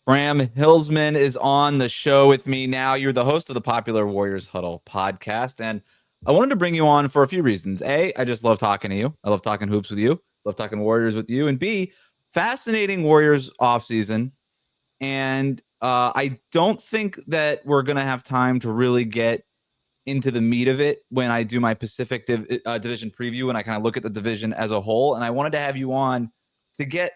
Bram Hillsman is on the show with me now. You're the host of the popular Warriors Huddle podcast, and I wanted to bring you on for a few reasons. A, I just love talking to you. I love talking hoops with you. Love talking Warriors with you. And B, fascinating Warriors offseason. And I don't think that we're going to have time to really get into the meat of it when I do my Pacific division preview and I kind of look at the division as a whole. And I wanted to have you on to get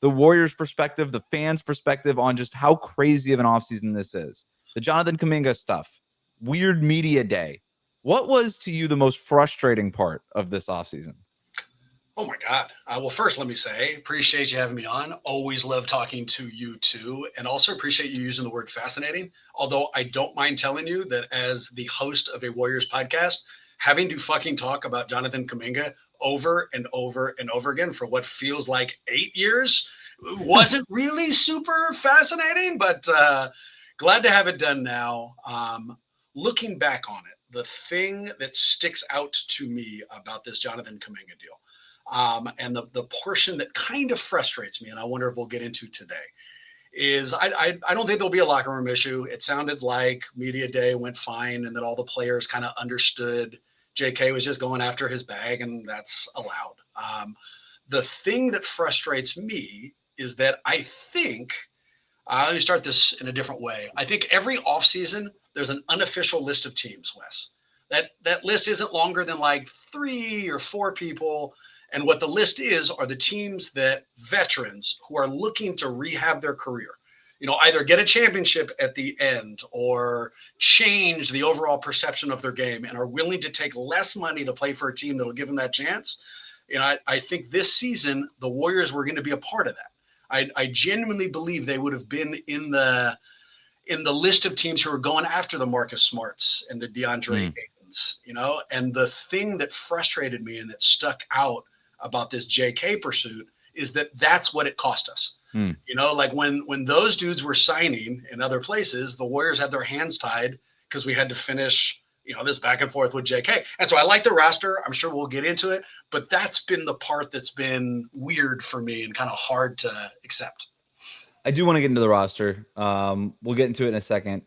the Warriors' perspective, the fans' perspective on just how crazy of an offseason this is. The Jonathan Kuminga stuff, weird media day. What was to you the most frustrating part of this offseason? Oh my God. Well, first, let me say, appreciate you having me on. Always love talking to you too. And also appreciate you using the word fascinating. Although I don't mind telling you that as the host of a Warriors podcast, having to fucking talk about Jonathan Kuminga over and over and over again for what feels like 8 years wasn't really super fascinating, but glad to have it done now. Looking back on it, the thing that sticks out to me about this Jonathan Kuminga deal, and the portion that kind of frustrates me, and I wonder if we'll get into today, is I don't think there'll be a locker room issue. It sounded like media day went fine and that all the players kind of understood JK was just going after his bag, and that's allowed. The thing that frustrates me is that I think, let me start this in a different way. I think every offseason, there's an unofficial list of teams, Wes. That list isn't longer than like 3 or 4 people. And what the list is are the teams that veterans who are looking to rehab their career, either get a championship at the end or change the overall perception of their game and are willing to take less money to play for a team that'll give them that chance. I think this season, the Warriors were going to be a part of that. I genuinely believe they would have been in the list of teams who are going after the Marcus Smarts and the DeAndre Aytons, and the thing that frustrated me and that stuck out about this JK pursuit is that that's what it cost us. Like when those dudes were signing in other places, the Warriors had their hands tied because we had to finish, this back and forth with JK. And so I like the roster. I'm sure we'll get into it, but that's been the part that's been weird for me and kind of hard to accept. I do want to get into the roster. We'll get into it in a second.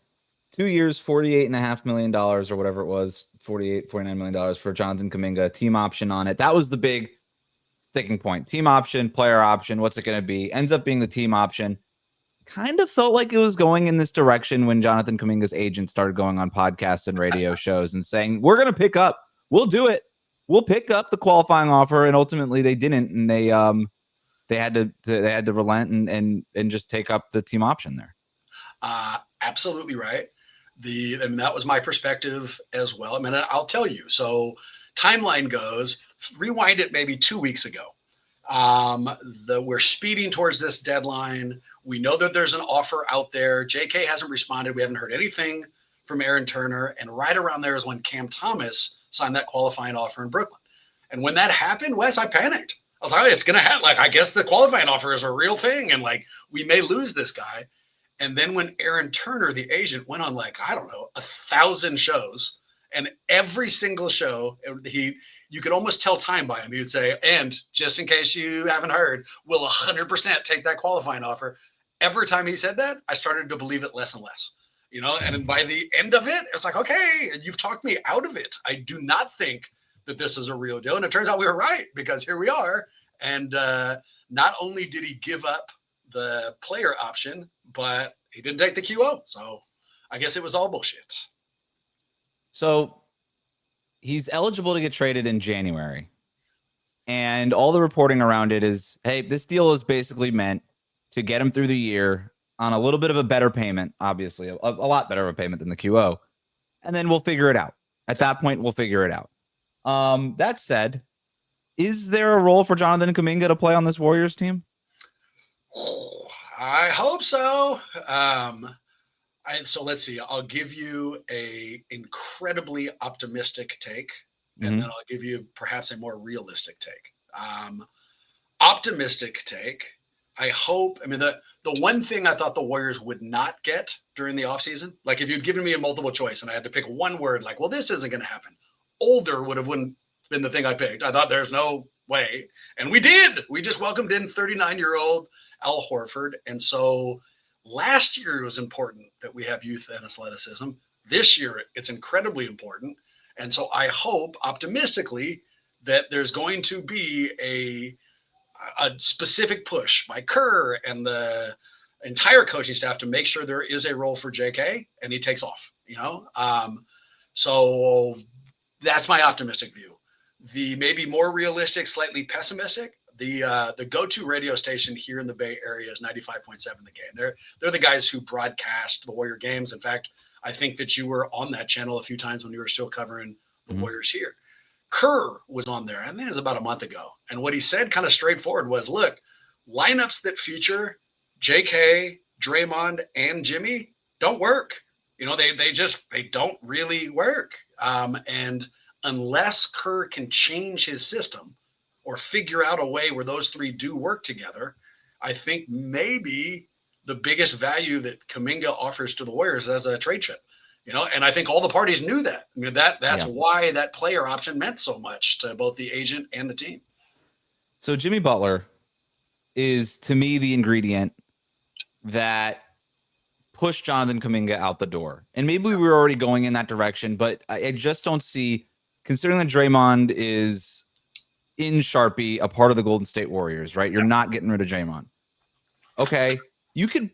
2 years, $48.5 million or whatever it was, $49 million for Jonathan Kuminga, team option on it. That was the big sticking point. Team option, player option, what's it going to be? Ends up being the team option. Kind of felt like it was going in this direction when Jonathan Kuminga's agent started going on podcasts and radio shows and saying, we're going to pick up, we'll do it. We'll pick up the qualifying offer. And ultimately they didn't. And they had to relent and just take up the team option there. Absolutely right. That was my perspective as well. I mean, I'll tell you. So timeline goes, rewind it maybe 2 weeks ago. We're speeding towards this deadline. We know that there's an offer out there. JK hasn't responded. We haven't heard anything from Aaron Turner. And right around there is when Cam Thomas signed that qualifying offer in Brooklyn. And when that happened, Wes, I panicked. I was like, oh, it's going to happen. Like, I guess the qualifying offer is a real thing. And like, we may lose this guy. And then when Aaron Turner, the agent, went on 1,000 shows, and every single show, you could almost tell time by him. He would say, and just in case you haven't heard, we'll 100% take that qualifying offer. Every time he said that, I started to believe it less and less, and by the end of it, it's like, okay, you've talked me out of it. I do not think that this is a real deal. And it turns out we were right, because here we are. And not only did he give up the player option, but he didn't take the QO. So I guess it was all bullshit. So he's eligible to get traded in January. And all the reporting around it is, hey, this deal is basically meant to get him through the year on a little bit of a better payment, obviously, a lot better of a payment than the QO. And then we'll figure it out. At that point, we'll figure it out. That said, is there a role for Jonathan Kuminga to play on this Warriors team? I hope so. So let's see. I'll give you a incredibly optimistic take, and then I'll give you perhaps a more realistic take. Optimistic take. I hope. I mean, the one thing I thought the Warriors would not get during the offseason, like if you'd given me a multiple choice and I had to pick one word, like, well, this isn't going to happen. Older wouldn't been the thing I picked. I thought there's no way, and we did. We just welcomed in 39-year-old Al Horford, and so Last year it was important that we have youth and athleticism. This year it's incredibly important. And so I hope optimistically that there's going to be a specific push by Kerr and the entire coaching staff to make sure there is a role for JK and he takes off, so that's my optimistic view. The maybe more realistic, slightly pessimistic, the go-to radio station here in the Bay Area is 95.7 The Game. They're the guys who broadcast the Warrior games. In fact, I think that you were on that channel a few times when you were still covering the Warriors here. Kerr was on there, I think it was about a month ago. And what he said kind of straightforward was, look, lineups that feature JK, Draymond, and Jimmy don't work. They don't really work. And unless Kerr can change his system or figure out a way where those three do work together, I think maybe the biggest value that Kuminga offers to the Warriors as a trade chip. And I think all the parties knew that. That's why that player option meant so much to both the agent and the team. So Jimmy Butler is, to me, the ingredient that pushed Jonathan Kuminga out the door. And maybe we were already going in that direction, but I just don't see, considering that Draymond is in Sharpie, a part of the Golden State Warriors, right? You're not getting rid of Draymond. Okay, you could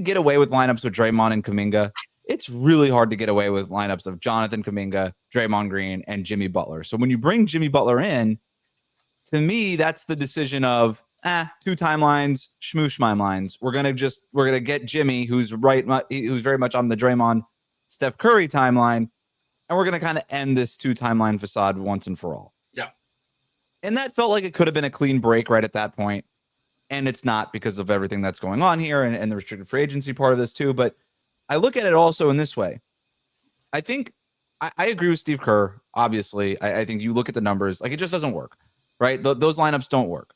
get away with lineups with Draymond and Kuminga. It's really hard to get away with lineups of Jonathan Kuminga, Draymond Green, and Jimmy Butler. So when you bring Jimmy Butler in, to me, that's the decision of two timelines, schmoosh timelines. We're gonna get Jimmy, who's very much on the Draymond, Steph Curry timeline, and we're gonna kind of end this two timeline facade once and for all. Yeah, and that felt like it could have been a clean break right at that point, and it's not because of everything that's going on here and the restricted free agency part of this too. But I look at it also in this way. I think I agree with Steve Kerr. Obviously, I think you look at the numbers, like it just doesn't work, right? Those lineups don't work.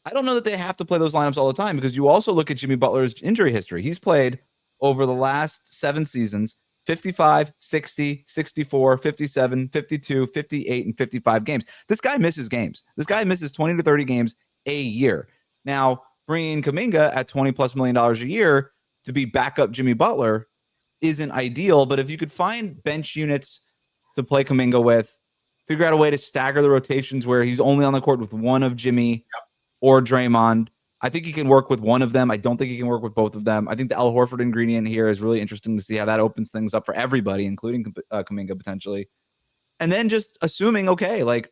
I don't know that they have to play those lineups all the time, because you also look at Jimmy Butler's injury history. He's played over the last 7 seasons 55, 60, 64, 57, 52, 58, and 55 games. This guy misses games. This guy misses 20 to 30 games a year. Now, bringing Kuminga at $20+ million a year to be backup Jimmy Butler isn't ideal, but if you could find bench units to play Kuminga with, figure out a way to stagger the rotations where he's only on the court with one of Jimmy or Draymond, I think he can work with one of them. I don't think he can work with both of them. I think the Al Horford ingredient here is really interesting to see how that opens things up for everybody, including Kuminga potentially. And then just assuming, okay, like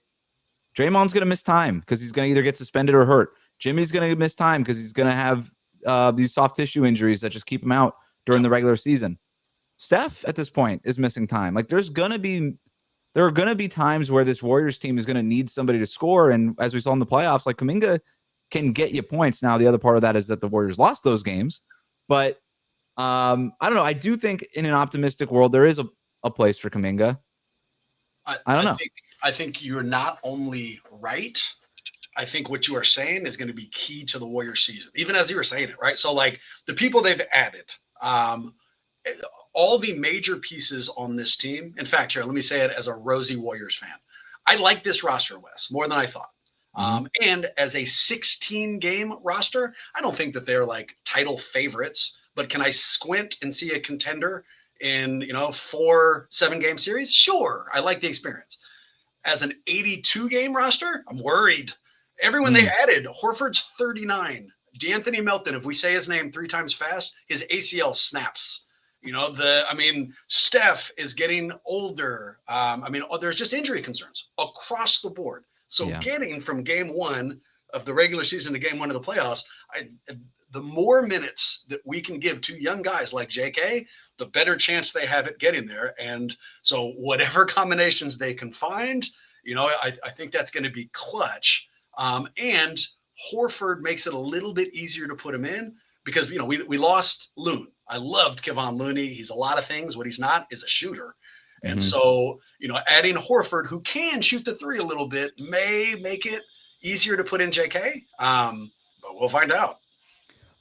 Draymond's going to miss time because he's going to either get suspended or hurt. Jimmy's going to miss time because he's going to have these soft tissue injuries that just keep him out during the regular season. Steph at this point is missing time. Like there are going to be times where this Warriors team is going to need somebody to score. And as we saw in the playoffs, like Kuminga can get you points. Now, the other part of that is that the Warriors lost those games. But I don't know. I do think in an optimistic world, there is a place for Kuminga. I don't know. I think you're not only right. I think what you are saying is going to be key to the Warriors season, even as you were saying it, right? So like the people they've added, all the major pieces on this team. In fact, here, let me say it as a rosy Warriors fan. I like this roster, Wes, more than I thought. And as a 16-game roster, I don't think that they're like title favorites, but can I squint and see a contender in, 4 7-game series? Sure. I like the experience. As an 82-game roster, I'm worried. Everyone they added, Horford's 39. D'Anthony Melton, if we say his name 3 times fast, his ACL snaps. Steph is getting older. There's just injury concerns across the board. So getting from game 1 of the regular season to game 1 of the playoffs, the more minutes that we can give to young guys like JK, the better chance they have at getting there. And so whatever combinations they can find, I think that's going to be clutch. And Horford makes it a little bit easier to put him in because, we lost Loon. I loved Kevon Looney. He's a lot of things. What he's not is a shooter. And so, adding Horford, who can shoot the 3 a little bit, may make it easier to put in JK. But we'll find out.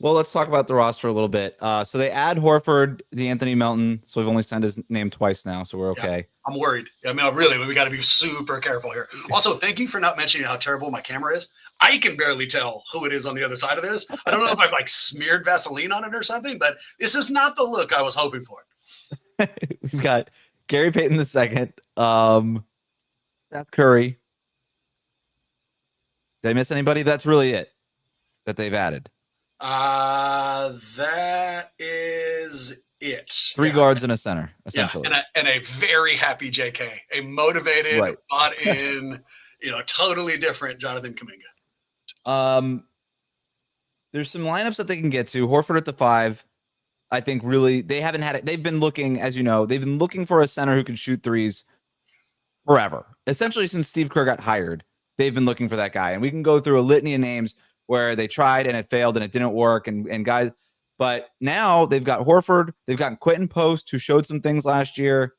Well, let's talk about the roster a little bit. So they add Horford, DeAnthony Melton. So we've only signed his name twice now, so we're okay. Yeah, I'm worried. I mean, really, we got to be super careful here. Also, thank you for not mentioning how terrible my camera is. I can barely tell who it is on the other side of this. I don't know if I've like smeared Vaseline on it or something, but this is not the look I was hoping for. We've got Gary Payton II, Steph Curry. Did I miss anybody? That's really it that they've added. That is it. Three guards and a center, essentially. Yeah, and a very happy JK, a motivated, bought in, totally different Jonathan Kuminga. There's some lineups that they can get to. Horford at the 5. I think really they haven't had it. They've been looking, as you know, they've been looking for a center who can shoot threes forever. Essentially, since Steve Kerr got hired, they've been looking for that guy. And we can go through a litany of names where they tried and it failed and it didn't work. And guys, but now they've got Horford, they've got Quentin Post, who showed some things last year.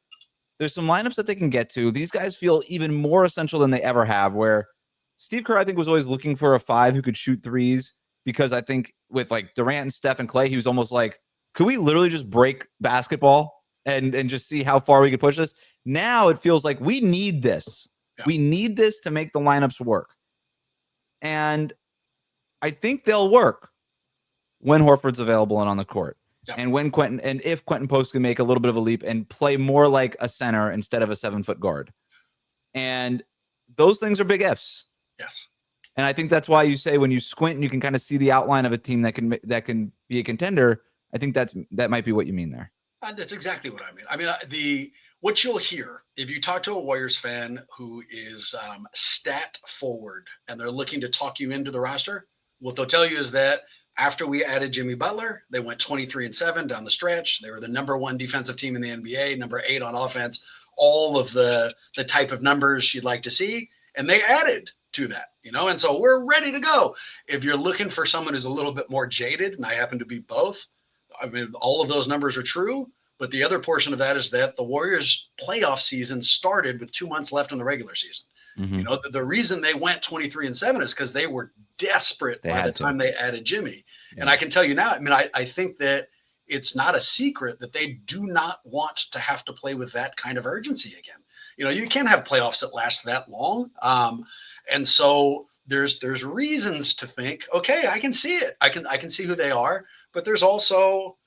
There's some lineups that they can get to. These guys feel even more essential than they ever have, where Steve Kerr, I think, was always looking for a 5 who could shoot threes, because I think with like Durant and Steph and Clay, he was almost like, could we literally just break basketball and just see how far we could push this? Now it feels like we need this. Yeah. We need this to make the lineups work. And I think they'll work when Horford's available and on the court. Yeah. And when if Quentin Post can make a little bit of a leap and play more like a center instead of a 7-foot guard. And those things are big ifs. Yes. And I think that's why you say when you squint and you can kind of see the outline of a team that can be a contender. I think that might be what you mean there. That's exactly what I mean. I mean, what you'll hear if you talk to a Warriors fan who is stat forward and they're looking to talk you into the roster, what they'll tell you is that after we added Jimmy Butler, they went 23-7 down the stretch. They were the number 1 defensive team in the NBA, number 8 on offense, all of the type of numbers you'd like to see. And they added to that, and so we're ready to go. If you're looking for someone who's a little bit more jaded, and I happen to be both, I mean, all of those numbers are true, but the other portion of that is that the Warriors playoff season started with 2 months left in the regular season. Mm-hmm. The reason they went 23-7 is because they were desperate by the time they added Jimmy. Yeah. And I can tell you now, I mean, I think that it's not a secret that they do not want to have to play with that kind of urgency again. You can't have playoffs that last that long. And so there's reasons to think, okay, I can see it. I can see who they are, but there's also,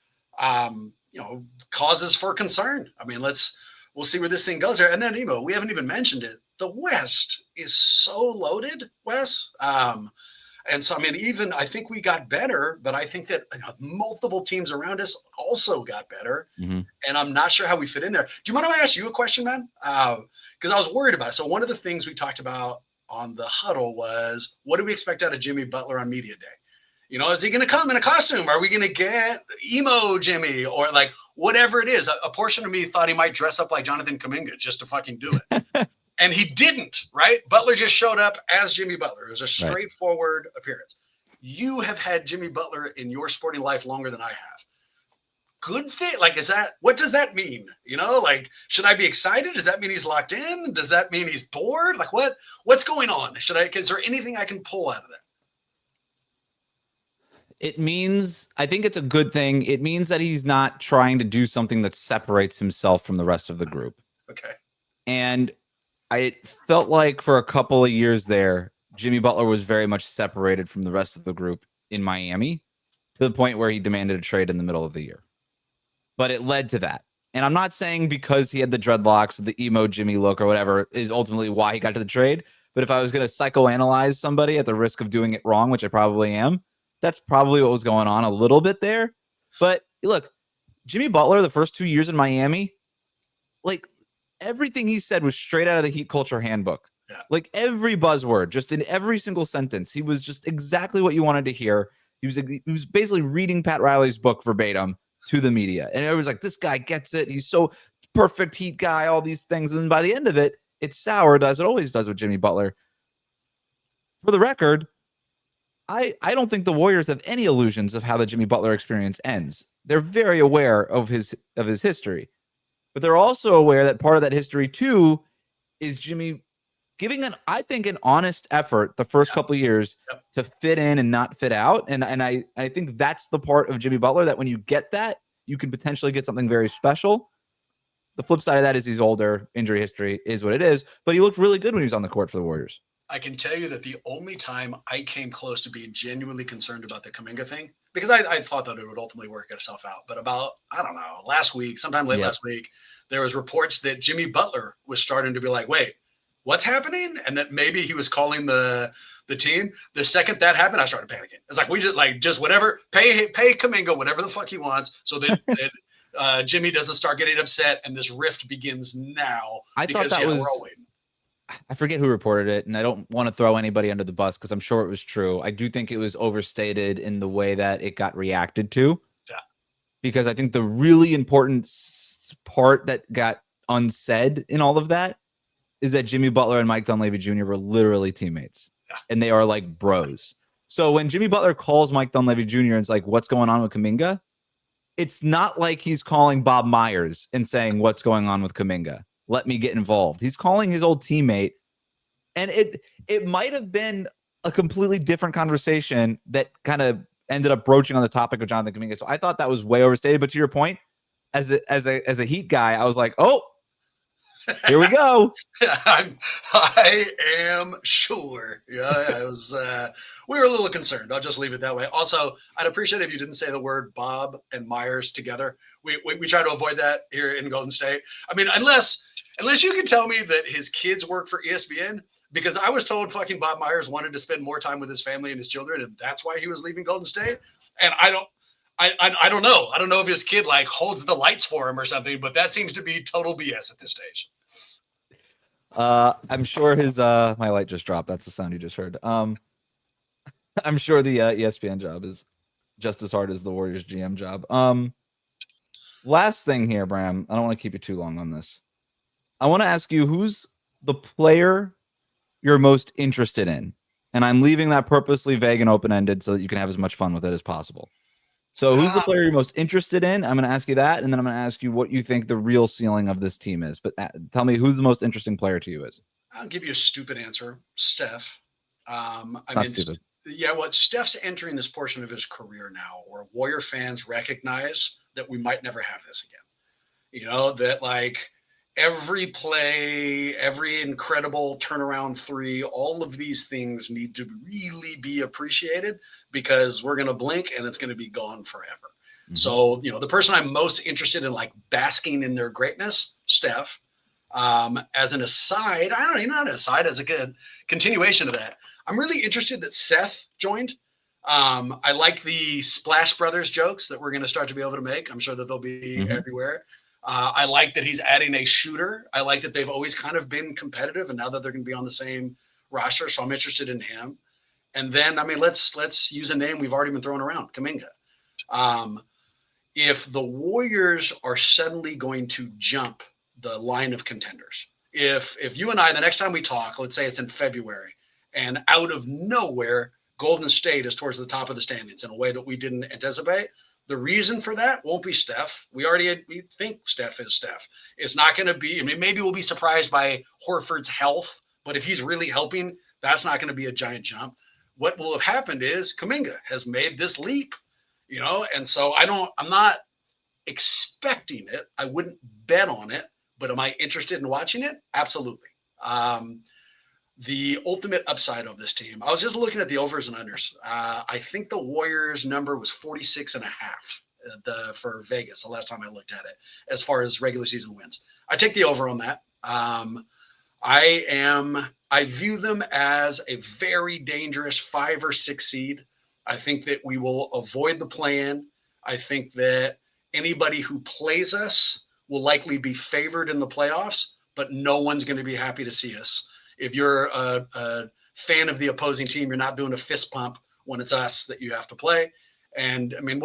causes for concern. I mean, we'll see where this thing goes there. And then, we haven't even mentioned it. The West is so loaded, Wes. And so, I mean, I think we got better, but I think that multiple teams around us also got better. Mm-hmm. And I'm not sure how we fit in there. Do you mind if I ask you a question, man? Because I was worried about it. So one of the things we talked about on the huddle was, what do we expect out of Jimmy Butler on media day? Is he going to come in a costume? Are we going to get emo Jimmy or like whatever it is? A portion of me thought he might dress up like Jonathan Kuminga just to fucking do it. And he didn't, right? Butler just showed up as Jimmy Butler. It was a straightforward appearance. You have had Jimmy Butler in your sporting life longer than I have. Good thing. Like, what does that mean? Like, should I be excited? Does that mean he's locked in? Does that mean he's bored? Like, what's going on? Is there anything I can pull out of that? It means, I think it's a good thing. It means that he's not trying to do something that separates himself from the rest of the group. Okay. And I felt like for a couple of years there, Jimmy Butler was very much separated from the rest of the group in Miami to the point where he demanded a trade in the middle of the year. But it led to that. And I'm not saying because he had the dreadlocks, the emo Jimmy look or whatever is ultimately why he got to the trade. But if I was going to psychoanalyze somebody at the risk of doing it wrong, which I probably am, that's probably what was going on a little bit there. But look, Jimmy Butler, the first 2 years in Miami, like everything he said was straight out of the Heat Culture Handbook. Yeah. Like every buzzword, just in every single sentence, he was just exactly what you wanted to hear. He was basically reading Pat Riley's book verbatim to the media. And it was like, this guy gets it. He's so perfect Heat guy, all these things. And then by the end of it, it's soured, as it always does with Jimmy Butler. For the record, I don't think the Warriors have any illusions of how the Jimmy Butler experience ends. They're very aware of his history. But they're also aware that part of that history, too, is Jimmy giving I think an honest effort the first couple of years to fit in and not fit out. And I think that's the part of Jimmy Butler that when you get that, you can potentially get something very special. The flip side of that is he's older, injury history is what it is, but he looked really good when he was on the court for the Warriors. I can tell you that the only time I came close to being genuinely concerned about the Kuminga thing, because I thought that it would ultimately work itself out. But about, I don't know, last week, sometime late last week, there was reports that Jimmy Butler was starting to be like, wait, what's happening? And that maybe he was calling the team. The second that happened, I started panicking. It's like, we just whatever, pay Kuminga whatever the fuck he wants so that Jimmy doesn't start getting upset and this rift begins now. I thought that was, we're all waiting. I forget who reported it, and I don't want to throw anybody under the bus because I'm sure it was true. I do think it was overstated in the way that it got reacted to. Yeah. Because I think the really important part that got unsaid in all of that is that Jimmy Butler and Mike Dunleavy Jr. were literally teammates. Yeah. And they are like bros. So when Jimmy Butler calls Mike Dunleavy Jr. and it's like, what's going on with Kuminga? It's not like he's calling Bob Myers and saying, what's going on with Kuminga? Let me get involved. He's calling his old teammate. And it might have been a completely different conversation that kind of ended up broaching on the topic of Jonathan Kuminga. So I thought that was way overstated. But to your point, as a Heat guy, I was like, oh, here we go. I am sure. Yeah, it was. We were a little concerned. I'll just leave it that way. Also, I'd appreciate if you didn't say the word Bob and Myers together. We try to avoid that here in Golden State. I mean, unless you can tell me that his kids work for ESPN, because I was told fucking Bob Myers wanted to spend more time with his family and his children, and that's why he was leaving Golden State. And I don't know. I don't know if his kid like holds the lights for him or something, but that seems to be total BS at this stage. I'm sure his my light just dropped. That's the sound you just heard. I'm sure the ESPN job is just as hard as the Warriors GM job. Last thing here, Bram. I don't want to keep you too long on this. I want to ask you, who's the player you're most interested in? And I'm leaving that purposely vague and open-ended so that you can have as much fun with it as possible. So who's the player you're most interested in? I'm going to ask you that, and then I'm going to ask you what you think the real ceiling of this team is. But tell me who's the most interesting player to you is. I'll give you a stupid answer. Steph. Stupid. Yeah, Steph's entering this portion of his career now where Warrior fans recognize that we might never have this again. You know, that like every play, every incredible turnaround three, all of these things need to really be appreciated because we're going to blink and it's going to be gone forever. Mm-hmm. So, you know, the person I'm most interested in like basking in their greatness, Steph. As an aside, not an aside, as a good continuation of that, I'm really interested that Seth joined. I like the Splash Brothers jokes that we're going to start to be able to make. I'm sure that they'll be everywhere. I like that he's adding a shooter. I like that they've always kind of been competitive, and now that they're going to be on the same roster, so I'm interested in him. And then, I mean, let's use a name we've already been throwing around, Kuminga. If the Warriors are suddenly going to jump the line of contenders, if you and I, the next time we talk, let's say it's in February, and out of nowhere, Golden State is towards the top of the standings in a way that we didn't anticipate. The reason for that won't be Steph. We think Steph is Steph. It's not going to be, I mean, maybe we'll be surprised by Horford's health, but if he's really helping, that's not going to be a giant jump. What will have happened is Kuminga has made this leap, you know, and so I'm not expecting it. I wouldn't bet on it, but am I interested in watching it? Absolutely. The ultimate upside of this team, I was just looking at the overs and unders. I think the Warriors number was 46.5 for Vegas the last time I looked at it, as far as regular season wins. I take the over on that. I view them as a very dangerous 5 or 6 seed. I think that we will avoid the play-in. I think that anybody who plays us will likely be favored in the playoffs, but no one's going to be happy to see us. If you're a fan of the opposing team, you're not doing a fist pump when it's us that you have to play. And I mean,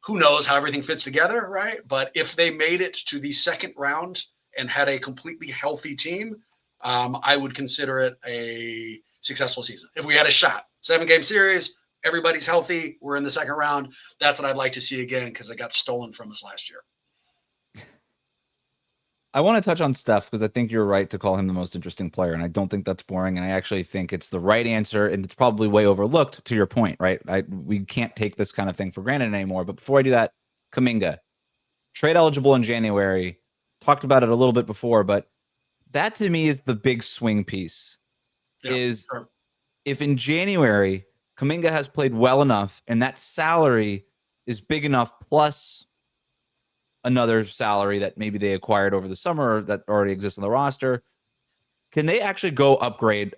who knows how everything fits together, right? But if they made it to the second round and had a completely healthy team, I would consider it a successful season. If we had a shot, 7-game series, everybody's healthy, we're in the second round. That's what I'd like to see again, because it got stolen from us last year. I want to touch on Steph because I think you're right to call him the most interesting player, and I don't think that's boring. And I actually think it's the right answer, and it's probably way overlooked. To your point, right? We can't take this kind of thing for granted anymore. But before I do that, Kuminga, trade eligible in January. Talked about it a little bit before, but that to me is the big swing piece. Yeah, Is sure. if in January Kuminga has played well enough, and that salary is big enough, plus another salary that maybe they acquired over the summer that already exists on the roster. Can they actually go upgrade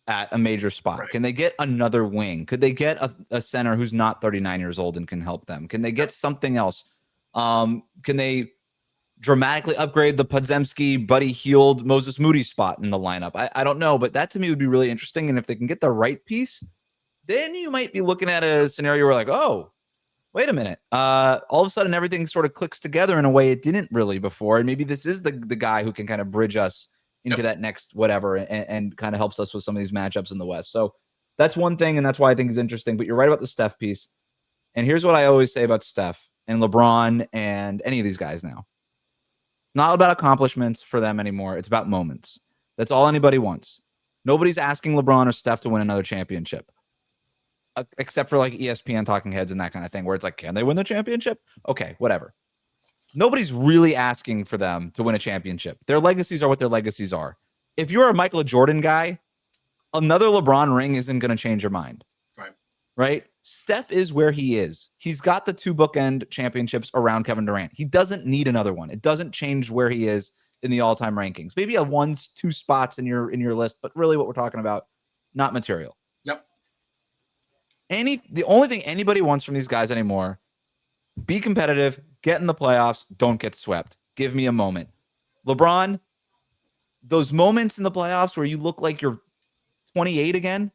at a major spot? Right. Can they get another wing? Could they get a center who's not 39 years old and can help them? Can they get something else? Can they dramatically upgrade the Podziemski, Buddy Hield, Moses Moody spot in the lineup? I don't know, but that to me would be really interesting. And if they can get the right piece, then you might be looking at a scenario where like, oh, wait a minute. All of a sudden, everything sort of clicks together in a way it didn't really before. And maybe this is the guy who can kind of bridge us into that next whatever and kind of helps us with some of these matchups in the West. So that's one thing, and that's why I think it's interesting. But you're right about the Steph piece. And here's what I always say about Steph and LeBron and any of these guys now. It's not about accomplishments for them anymore. It's about moments. That's all anybody wants. Nobody's asking LeBron or Steph to win another championship. Except for like ESPN talking heads and that kind of thing, where it's like, can they win the championship? Okay, whatever. Nobody's really asking for them to win a championship. Their legacies are what their legacies are. If you're a Michael Jordan guy, another LeBron ring isn't going to change your mind. Right? Steph is where he is. He's got the 2 bookend championships around Kevin Durant. He doesn't need another one. It doesn't change where he is in the all-time rankings. Maybe a 1-2 spots in your list, but really what we're talking about, not material. Yep. The only thing anybody wants from these guys anymore, be competitive, get in the playoffs, don't get swept. Give me a moment. LeBron, those moments in the playoffs where you look like you're 28 again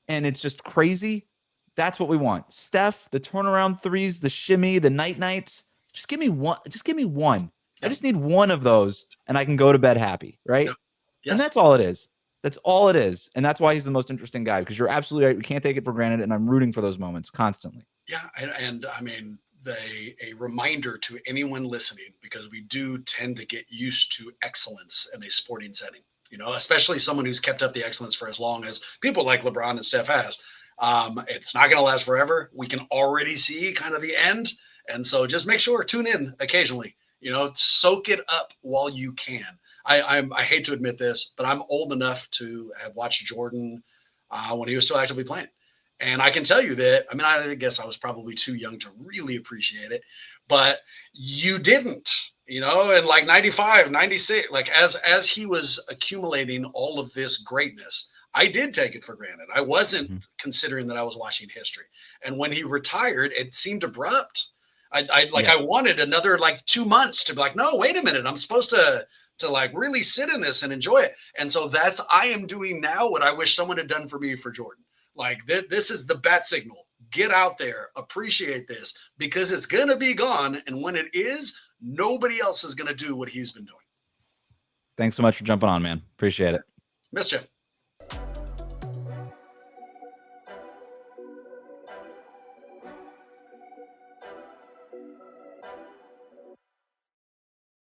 and it's just crazy, that's what we want. Steph, the turnaround threes, the shimmy, the nights. Just give me one. Just give me one. I just need one of those and I can go to bed happy, right? Yes. And that's all it is. That's all it is. And that's why he's the most interesting guy, because you're absolutely right. We can't take it for granted. And I'm rooting for those moments constantly. Yeah. And I mean, a reminder to anyone listening, because we do tend to get used to excellence in a sporting setting, especially someone who's kept up the excellence for as long as people like LeBron and Steph has. It's not going to last forever. We can already see kind of the end. And so just make sure, tune in occasionally, soak it up while you can. I hate to admit this, but I'm old enough to have watched Jordan when he was still actively playing. And I can tell you that, I mean, I guess I was probably too young to really appreciate it, but you didn't, in like 95, 96, like as he was accumulating all of this greatness, I did take it for granted. I wasn't considering that I was watching history. And when he retired, it seemed abrupt. I wanted another like 2 months to be like, no, wait a minute. I'm supposed to like really sit in this and enjoy it. And so I am doing now what I wish someone had done for me for Jordan. Like this is the bat signal. Get out there, appreciate this, because it's going to be gone. And when it is, nobody else is going to do what he's been doing. Thanks so much for jumping on, man. Appreciate it. Missed you.